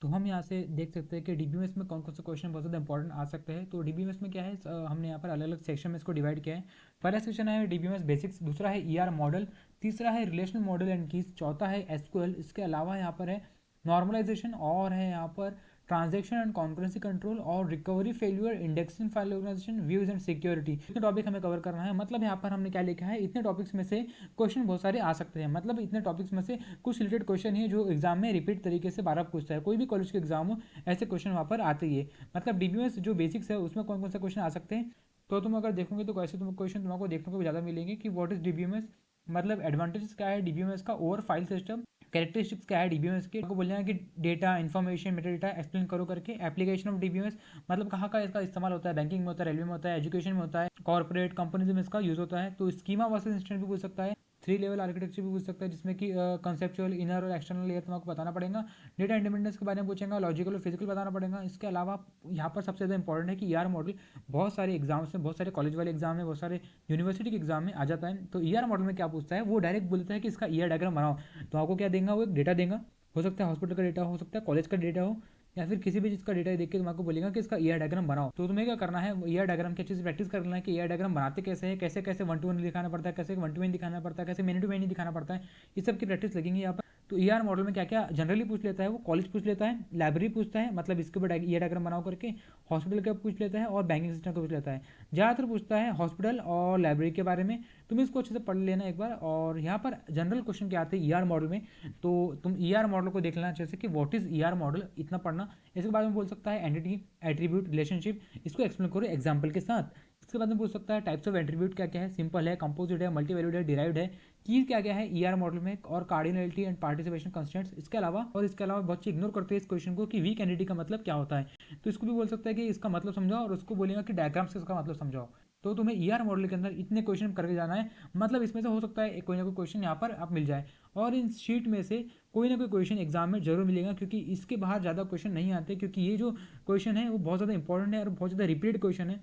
तो हम यहाँ से देख सकते हैं कि डीबीएमएस में कौन कौन से क्वेश्चन बहुत ज़्यादा इंपॉर्टेंट आ सकते हैं। तो डीबीएमएस में क्या है, हमने यहाँ पर अलग अलग सेक्शन में इसको डिवाइड किया है। पहला सेक्शन है डीबीएमएस बेसिक्स, दूसरा है ईआर मॉडल, तीसरा है रिलेशनल मॉडल एंड कीज, चौथा है एसक्यूएल, इसके अलावा यहाँ पर है नॉर्मलाइजेशन, और है यहाँ पर ट्रांजेक्शन एंड कॉन्करेंसी कंट्रोल, और recovery failure, indexing file organisation, views and security. इतने टॉपिक हमें कवर करना है। मतलब यहाँ पर हमने क्या लिखा है, इतने टॉपिक्स में से क्वेश्चन बहुत सारे आ सकते हैं। मतलब इतने टॉपिक्स में से कुछ रिलेटेड क्वेश्चन ही जो एग्जाम में रिपीट तरीके से बार बार पूछता है। कोई भी कॉलेज के एग्जाम हो, ऐसे क्वेश्चन वहाँ पर आते ही है। मतलब डीबीएमएस जो बेसिक्स है उसमें कौन कौन से क्वेश्चन आ सकते हैं, तो तुम अगर देखोगे तो कैसे तुम क्वेश्चन तुमको देखने को ज़्यादा मिलेंगे कि व्हाट इज डीबीएमएस, मतलब एडवांटेजेस क्या है डीबीएमएस का, ओवर फाइल सिस्टम, कैरेक्टरिस्टिक्स क्या है डीबीएमएस के, आपको बोलना है कि data information Meta data explain करो करके, एप्लीकेशन ऑफ डीबीएमएस, मतलब कहाँ का इसका इस्तेमाल होता है, बैंकिंग में होता है, रेलवे में होता है, एजुकेशन में होता है, कॉर्पोरेट कंपनीज में इसका यूज़ होता है। तो स्कीमा वर्सेस इंस्टेंट भी पूछ सकता है, थ्री लेवल आर्किटेक्चर भी पूछ सकता है, जिसमें कि कंसेप्चुअल, इनर और एक्सटर्नल लेयर तुमको बताना पड़ेगा। डेटा इंडिपेंडेंस के बारे में पूछेगा, लॉजिकल और फिजिकल बताना पड़ेगा। इसके अलावा यहाँ पर सबसे ज़्यादा इंपॉर्टेंट है कि ईआर मॉडल बहुत सारे एग्जाम्स में, बहुत सारे कॉलेज वाले एग्जाम में, बहुत सारे यूनिवर्सिटी के एग्जाम में आ जाता है। तो ईआर मॉडल में क्या पूछता है, वो डायरेक्ट बोलता है कि इसका ईआर डायग्राम बनाओ। तो आपको क्या देगा, वो एक डेटा देगा, हो सकता है हॉस्पिटल का डेटा, हो सकता है कॉलेज का डेटा हो, या फिर किसी भी चीज़ का डेटा देख के तुमको बोलेगा कि इसका ईआर डायग्राम बनाओ। तो तुम्हें क्या करना है, ईआर डायग्राम की अच्छे से प्रैक्टिस कर लेना है कि ईआर डायग्राम बनाते कैसे हैं, कैसे कैसे वन टू वन दिखाना पड़ता है, कैसे वन टू वन दिखाना पड़ता है, कैसे मैनी टू मैनी दिखाना पड़ता है, इस सब की प्रैक्टिस लगेंगी यहाँ पर। तो ईआर मॉडल में क्या क्या जनरली पूछ लेता है, वो कॉलेज पूछ लेता है, लाइब्रेरी पूछता है, मतलब इसके ऊपर ईआर डायग्राम बनाओ करके, हॉस्पिटल का पूछ लेता है, और बैंकिंग सिस्टम का पूछ लेता है। ज़्यादातर पूछता है हॉस्पिटल और लाइब्रेरी के बारे में। तुम इसको अच्छे से पढ़ लेना एक बार। और यहाँ पर जनरल क्वेश्चन क्या आते हैं ईआर मॉडल में, तो तुम ईआर मॉडल को देख लेना अच्छे से कि व्हाट इज ईआर मॉडल, इतना पढ़ना। इसके बाद में बोल सकता है एंटिटी, एट्रीब्यूट, रिलेशनशिप, इसको एक्सप्लेन करो एग्जाम्पल के साथ। इसके बाद में पूछ सकता है टाइप्स ऑफ एट्रीब्यूट क्या क्या है, सिंपल है, कंपोजिट है, मल्टी वैल्यूड है, डिराइव्ड है, की क्या क्या है ईआर मॉडल में, और कार्डिनलिटी एंड पार्टिसिपेशन कंस्टेंट्स। इसके अलावा बच्चे इग्नोर करते हैं इस क्वेश्चन को कि वीक एंटिटी का मतलब क्या होता है। तो इसको भी बोल सकता है कि इसका मतलब समझाओ, और उसको बोलेगा कि डायग्राम से इसका मतलब समझाओ। तो तुम्हें ईआर मॉडल के अंदर इतने क्वेश्चन करके जाना है। मतलब इसमें से हो सकता है कोई ना कोई क्वेश्चन यहाँ पर आप मिल जाए, और इन शीट में से कोई ना कोई क्वेश्चन एग्जाम में जरूर मिलेगा, क्योंकि इसके बाहर ज़्यादा क्वेश्चन नहीं आते, क्योंकि ये जो क्वेश्चन है वो बहुत ज़्यादा इंपॉर्टेंट है और बहुत ज़्यादा रिपीटेड क्वेश्चन है।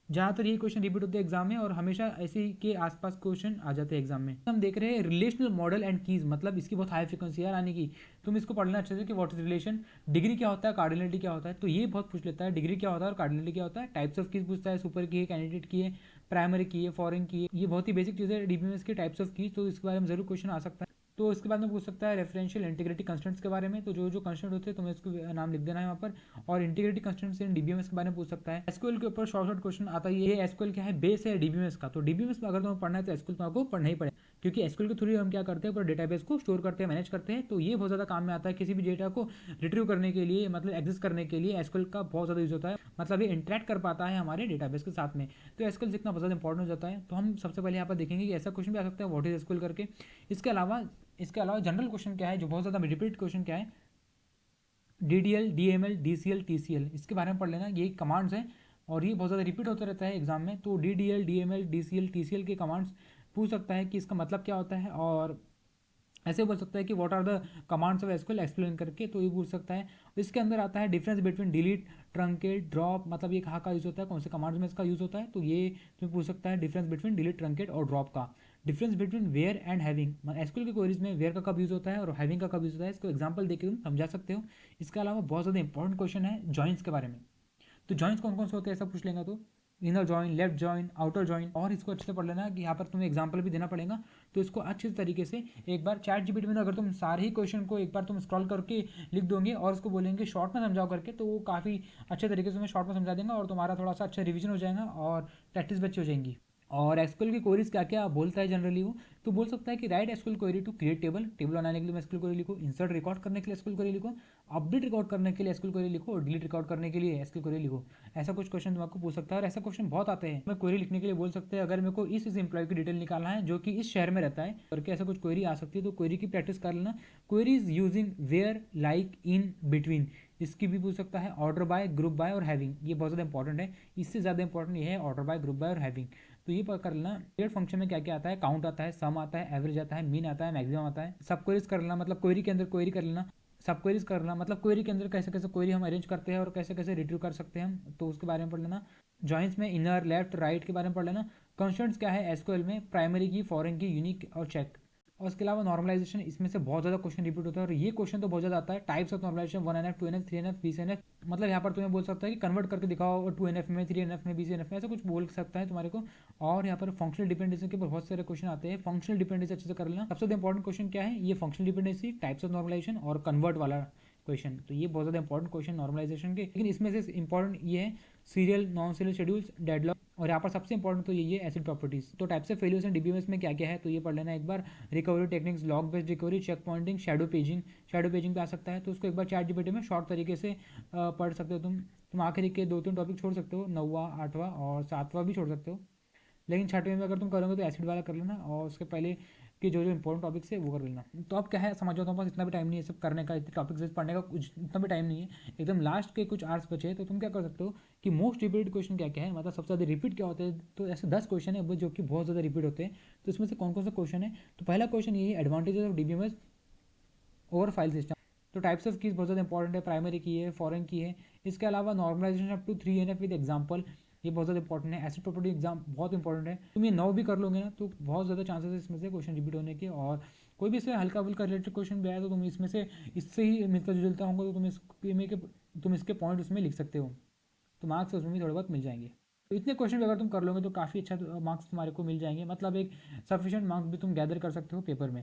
ज़्यादातर ये क्वेश्चन रिपीट होते हैं एग्जाम में, और हमेशा ऐसे ही के आसपास क्वेश्चन आ जाते हैं एग्जाम में। हम देख रहे हैं रिलेशनल मॉडल एंड कीज, मतलब इसकी बहुत हाई फ्रिक्वेंसी है आने की। तुम इसको पढ़ना अच्छे से कि व्हाट इज रिलेशन, डिग्री क्या होता है, कार्डिनलिटी क्या होता है, तो ये बहुत पूछ लेता है, डिग्री क्या होता है और कार्डिनलिटी क्या होता है। टाइप्स ऑफ कीज पूछता है, सुपर की है, कैंडिडेट की है, प्राइमरी की है, फॉरेन की है। ये बहुत ही बेसिक चीज़ है डीबीएमएस के टाइप्स ऑफ कीज, तो इसके बारे में जरूर क्वेश्चन आ सकता है। तो इसके बाद में पूछ सकता है रेफरेंशियल इंटीग्रिटी कंस्टेंट्स के बारे में। तो जो जो कंस्टेंट होते हैं तुम्हें इसको नाम लिख देना है वहाँ पर। और इंटीग्रिटी कंस्टेंट्स इन डीबीएमएस के बारे में पूछ सकता है। एसक्यूएल के ऊपर शॉर्ट शॉर्ट क्वेश्चन आता है। ये एसक्यूएल क्या है, बेस है डीबीएमएस का। तो डीबीएमएस में अगर तुम्हें पढ़ना है तो एसक्यूएल तुमको पढ़ना ही पड़ेगा, क्योंकि एसक्यूएल के थ्रू हम क्या करते हैं, पूरा डेटाबेस को स्टोर करते हैं, मैनेज करते हैं। तो ये बहुत ज़्यादा काम में आता है किसी भी डेटा को रिट्रीव करने के लिए, मतलब एक्सेस करने के लिए एसक्यूएल का बहुत ज़्यादा यूज होता है। मतलब ये इंटरेक्ट कर पाता है हमारे डेटाबेस के साथ में। तो एसक्यूएल सीखना बहुत ज़्यादा इंपॉर्टेंट हो जाता है। तो हम सबसे पहले यहाँ पर देखेंगे कि ऐसा क्वेश्चन भी आ सकता है व्हाट इज एसक्यूएल करके। इसके अलावा जनरल क्वेश्चन क्या है, जो बहुत ज़्यादा रिपीट क्वेश्चन क्या है, DDL, DML, DCL, TCL, इसके बारे में पढ़ लेना। ये कमांड्स हैं और ये बहुत ज़्यादा रिपीट होता रहता है एग्जाम में। तो DDL, DML, DCL, TCL के कमांड्स पूछ सकता है कि इसका मतलब क्या होता है, और ऐसे बोल सकता है कि what are the commands of SQL explain करके, तो ये पूछ सकता है। इसके अंदर आता है difference between delete, truncate, drop, मतलब ये कहाँ का यूज़ होता है, कौन से कमांड्स में इसका यूज़ होता है। तो ये तुम्हें पूछ सकता है डिफरेंस बिटवीन डिलीट, ट्रंकेट और ड्रॉप का। Difference between where and having, SQL के क्वेरीज में वेयर का कब यूज़ होता है और हैविंग का कब यूज़ होता है, इसको एग्जाम्पल देकर तुम समझा सकते हो। इसके अलावा बहुत ज़्यादा इंपॉर्टेंट क्वेश्चन है जॉइंट्स के बारे में। तो जॉइंट्स कौन कौन से होते हैं ऐसा पूछ लेंगे। तो inner join, left join, outer join, और इसको अच्छे से पढ़ लेना कि यहाँ पर तुम्हें एग्जाम्पल भी देना पड़ेगा। तो इसको अच्छे तरीके से एक बार चैट जीपीटी में अगर तुम सारे ही क्वेश्चन को एक बार तुम स्क्रॉल करके लिख दोगे और उसको बोलेंगे शॉर्ट में समझाओ करके, तो वो काफ़ी अच्छे तरीके से तुम्हें शॉर्ट में समझा देंगे, और तुम्हारा थोड़ा सा अच्छा रिविजन हो जाएगा और प्रैक्टिस भी अच्छी हो जाएंगी। और एसक्यूएल की क्वेरीज क्या क्या बोलता है जनरली वो, तो बोल सकता है कि write SQL query to create table, table बनाने के लिए एसक्यूएल क्वेरी लिखो, इंसर्ट रिकॉर्ड करने के लिए एसक्यूएल क्वेरी लिखो, अपडेट रिकॉर्ड करने के लिए एसक्यूएल क्वेरी लिखो, और डिलीट रिकॉर्ड करने के लिए एसक्यूएल क्वेरी लिखो। ऐसा कुछ क्वेश्चन तुमको पूछ सकता है, और ऐसा क्वेश्चन बहुत आते हैं। मैं क्वेरी लिखने के लिए बोल सकते हैं अगर मेरे को इस एम्प्लॉय की डिटेल निकालना है जो कि इस शहर में रहता है करके, ऐसा कुछ क्वेरी आ सकती है। तो क्वेरी की प्रैक्टिस कर लेना। क्वेरीज यूजिंग वेयर, लाइक, इन, बिटवीन, इसकी भी पूछ सकता है। ऑर्डर बाय, ग्रुप बाय और हैविंग, ये बहुत ज़्यादा इंपॉर्टेंट है। इससे ज़्यादा इंपॉर्टेंट ये है ऑर्डर बाय, ग्रुप बाय और हैविंग। तो ये कर लेना। वेट फंक्शन में क्या क्या आता है, काउंट आता है, सम आता है, एवरेज आता है, मीन आता है, मैक्सिमम आता है। सब क्वेरीज कर लेना, मतलब क्वेरी के अंदर क्वेरी कर लेना। सब क्वेरीज करना मतलब क्वेरी के अंदर कैसे कैसे क्वेरी हम अरेंज करते हैं और कैसे कैसे रिट्रीव कर सकते हैं हम, तो उसके बारे में पढ़ लेना। जॉइंट्स में इनर, लेफ्ट, राइट के बारे में पढ़ लेना। कंस्टेंट्स क्या है एसक्यूएल में, प्राइमरी की, फॉरेन की, यूनिक और चेक। और उसके अलावा नॉर्मलाइजेशन, इसमें से बहुत ज़्यादा क्वेश्चन रिपीट होता है और ये क्वेश्चन तो बहुत ज़्यादा आता है। Types of normalisation 1NF 2NF 3NF BCNF, मतलब यहाँ पर तुम्हें बोल सकता है कि कन्वर्ट करके दिखाओ 2NF में 3NF में BCNF में, ऐसा कुछ बोल सकता है तुम्हारे को। और यहाँ पर फंक्शनल डिपेंडेंसी के ऊपर बहुत सारे क्वेश्चन आते हैं। फंक्शनल डिपेंडेंसी अच्छे से कर लेना। सबसे इंपॉर्टेंट क्वेश्चन क्या है, ये functional dependency, types of normalisation और कन्वर्ट वाला क्वेश्चन। तो ये बहुत ज़्यादा इंपॉर्टेंट क्वेश्चन नॉर्मलाइजेशन के, लेकिन इसमें से इंपॉर्टेंट ये है serial, non serial schedules, deadlock, और यहाँ पर सबसे इंपॉर्टेंट तो यही है एसिड प्रॉपर्टीज। तो types of failures and DBMS में क्या क्या है तो ये पढ़ लेना एक बार। Recovery techniques, log based recovery, check pointing, shadow paging. Shadow paging पे आ सकता है तो उसको एक बार चैट जीपीटी में शॉर्ट तरीके से पढ़ सकते हो तुम आखिरी के 2-3 टॉपिक छोड़ सकते हो, 9वां 8वां और 7वां भी छोड़ सकते हो, लेकिन 6वें में अगर तुम करोगे तो एसिड वाला कर लेना और उसके पहले कि जो जो इंपॉर्टेंट टॉपिक्स है वो कर लेना। तो अब क्या है, समझो तुम्हारे पास इतना भी टाइम नहीं है सब करने का, इतने टॉपिक्स पढ़ने का कुछ इतना भी टाइम नहीं है, एकदम लास्ट के कुछ आवर्स बचे हैं। तो तुम क्या कर सकते हो कि मोस्ट रिपीटेड क्वेश्चन क्या क्या है, मतलब सबसे ज़्यादा रिपीट क्या होते हैं। तो ऐसे 10 क्वेश्चन है जो कि बहुत ज़्यादा रिपीट होते हैं। तो इसमें से कौन कौन सा क्वेश्चन है, तो पहला क्वेश्चन ये है advantages of DBMS over file system. तो टाइप्स ऑफ कीज बहुत ज़्यादा इंपॉर्टेंट है, प्राइमरी की है, फॉरेन की है। इसके अलावा normalisation up to 3NF with example, ये बहुत ज़्यादा इंपॉर्टेंट है। एसिड प्रॉपर्टी एग्जाम बहुत इंपॉर्टेंट है। तुम ये 9 भी कर लोगे ना तो बहुत ज़्यादा चांसेस है इसमें से क्वेश्चन रिपीट होने के। और कोई भी इसमें हल्का फुल्का रिलेटेड क्वेश्चन भी आया तो तुम इसमें से इससे ही मिलता जुलता होगा तो तुम इसके पॉइंट उसमें लिख सकते हो, तो मार्क्स उसमें भी थोड़े बहुत मिल जाएंगे। तो इतने क्वेश्चन भी अगर तुम कर लोगे तो काफ़ी अच्छा मार्क्स तुम्हारे को मिल जाएंगे, मतलब एक सफिशिएंट मार्क्स भी तुम गैदर कर सकते हो पेपर में।